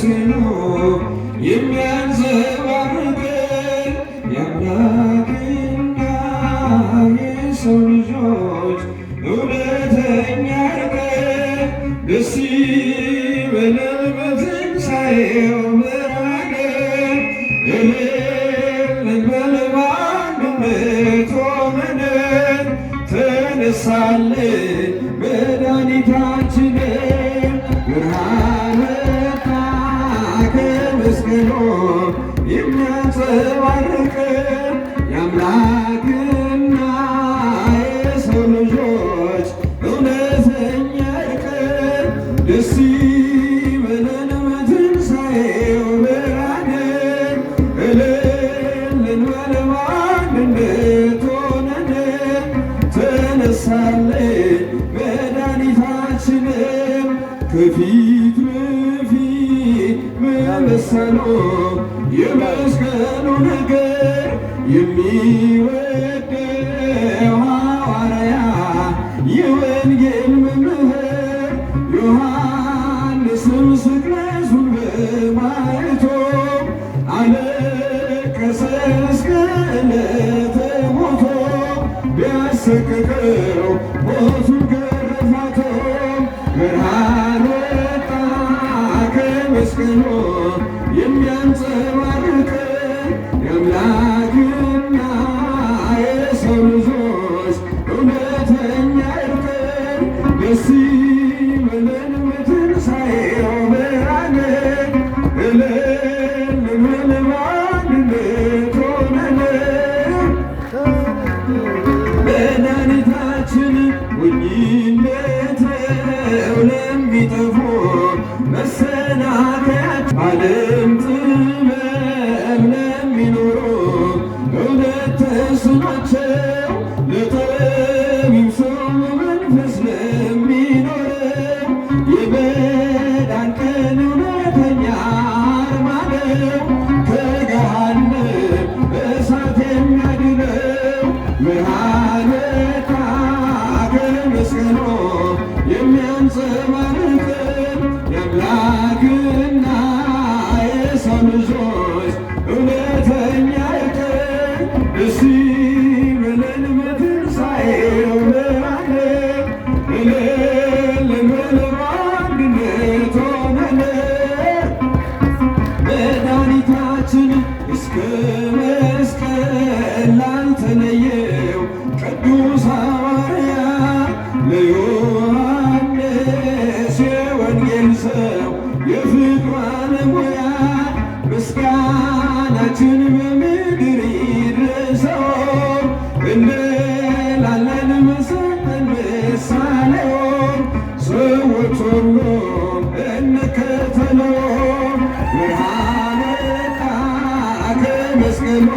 መስኖ የሚያንጸባርቅ የአምላክና የሰው ልጆች እውነተኛ እርቅ ደስ ይበለን በትንሣኤው ብርሃን እልል እንበል በአንድነት ሆነን ተነሳልን መድኃኒታችን ብርሃን ወጣ ከመስቀሉ የሚያንጸባርቅ የአምላክና የሰው ልጆች እውነተኛ እርቅ ደስ ይበለን በትንሣኤው ብርሃን እልል እንበል በአንድነት ሆነን ተነሳልን መድኃኒታችን ከፊት በፊት በመሰሎ የመስቀሉ ነገር የሚወደው ሐዋርያ የወንጌል መምህር ዮሐንስም ስቅለቱን በማየቱ አለቀሰ እስከ ዕለተ ሞቱ ቢያሰቅቀው ሞቱን ገረፋቶ ብርሃን ወጣ ከመስቀሉ የሚያንጸባርቅ የአምላክና የሰው ልጆች እውነተኛ እርቅ ደስ ይበለን በትንሣኤው ብርሃን እልል እንበል በአንድነት ሆነን መድኃኒታችን ሞኝነት ነው ለሚጠፉ መሰናከያቸው ዓለም ጥበብ ለሚኖሩ እውነት ተስኗቸው ለጠቢብ ሰው መንፈስ ለሚኖረው የመዳን ቀን እውነተኛ አርማ ነው ከገሃነም እሳት የሚያድነው ብርሃን ወጣ ከመስቀሉ የሚያንጸባርቅ የአምላክና የሰው ልጆች እውነተኛ እርቅ ደስ ይበለን በትንሣኤው ብርሃን እልል እንበል በአንድነት ሆነን መድኃኒታችን እስከ መስቀል ላልተለየው ቅዱስ ሐዋርያ ለዮሐንስ የወንጌል ሰው የፍቅር ባለሙያ ምስጋናችን በምድር ይድረሰው እንላለን መሰጠን ምሳሌው ሰዎች ሁሉ እንከተለው ብርሃን ወጣ ከመስቀሉ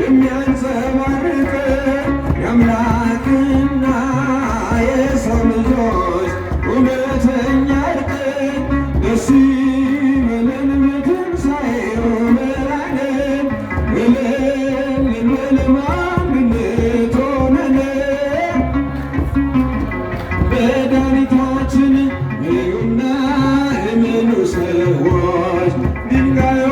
የሚያንጸባርቅ የአምላክና የሰው ልጆች እውነተኛ እርቅ ደስ ይበለን በትንሣኤው ብርሃን እልል እንበል በአንድነት ሆነን መድኃኒታችን እዩና እመኑ ሰዎች ድንጋዩ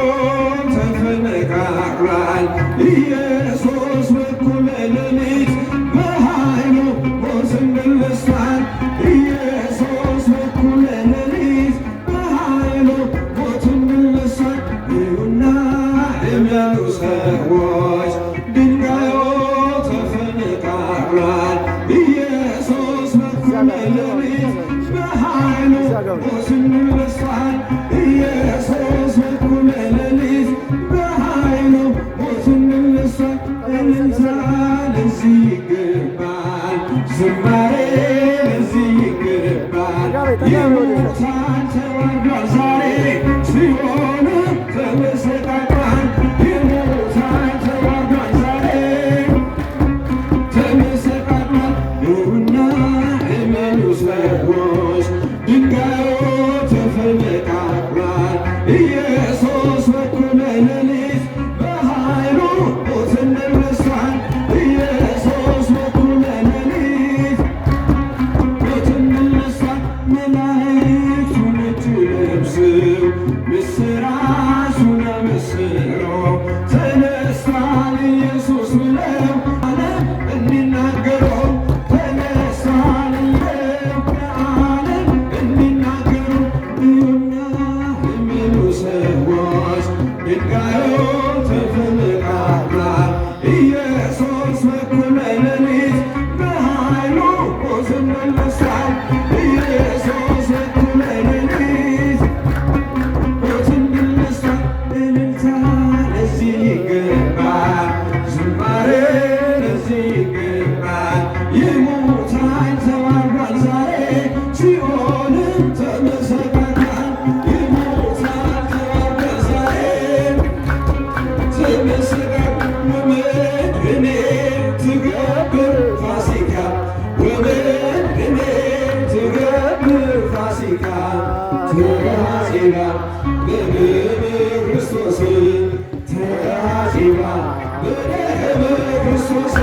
ተፈነቃቅሏል ኢየሱስ በኩለ ሌሊት በኃይሉ ሞትን ድል ነሥቷል ኢየሱስ በኩለ ሌሊት በኃይሉ ሞትን ድል ነሥቷል እዩና እመኑ ሰዎች ድንጋዩ ተፈነቃቅሏል ኢየሱስ በኩለ ሌሊት በኃይሉ ሞትን ድል ነሥቷል ኢየሱስ በኩለ ሌሊት በኃይሉ ሞትን ድል ነሥቷል እልልታ ለዚህ ይገባል ዝማሬ ለዚህ ይገባል የሞታን ተዋርዷል ዛሬ ሲሆን ተመሰቃቅሏል የሞታን ተዋርዷል ዛሬ ተመሰቃቅሏል ይሁና እመኑ ሰዎች ድንጋዩ ተፈነቃቅሏል ኢየሱስ በኩለ ሌሊት በኃይሉ ሞትን ድል ነሥቷል ኢየሱስ በኩለ ሌሊት ሞትን ድል ነሥቷል መላእክቱ ነጭ ለብሰው ምስራቹን አመስሮ ተነስቷል ኢየሱስ ብለው ዓለም እንዲናገረው ተነስቷል ዓለም እንዲናገሩ እዩና የሚሉ ሰዎች ድንጋዩ ተፈነቃቅሏል። ኢየሱስ በኩለ ሌሊት በኃይሉ ሞትን ድል ነሥቷል። ኢየሱስ በኩለ ሌሊት ሞትን ድል ነሥቷል። እልልታ ለዚህ ይገባል፣ ዝማሬ ለዚህ ይገባል። ይሙታን ተባርኳል ዛሬ ሲኦልም ተመሰቃቅሏል። ይሙታን ተባርኳል ዛሬ ተመሰቃቅሏል። ወመድኃኔ ትገብር ፋሲካ ወመድኃኔ ትገብር ፋሲካ ተሐዜባ በደመ ክርስቶስ ተሐዜባ በደመ ክርስቶስ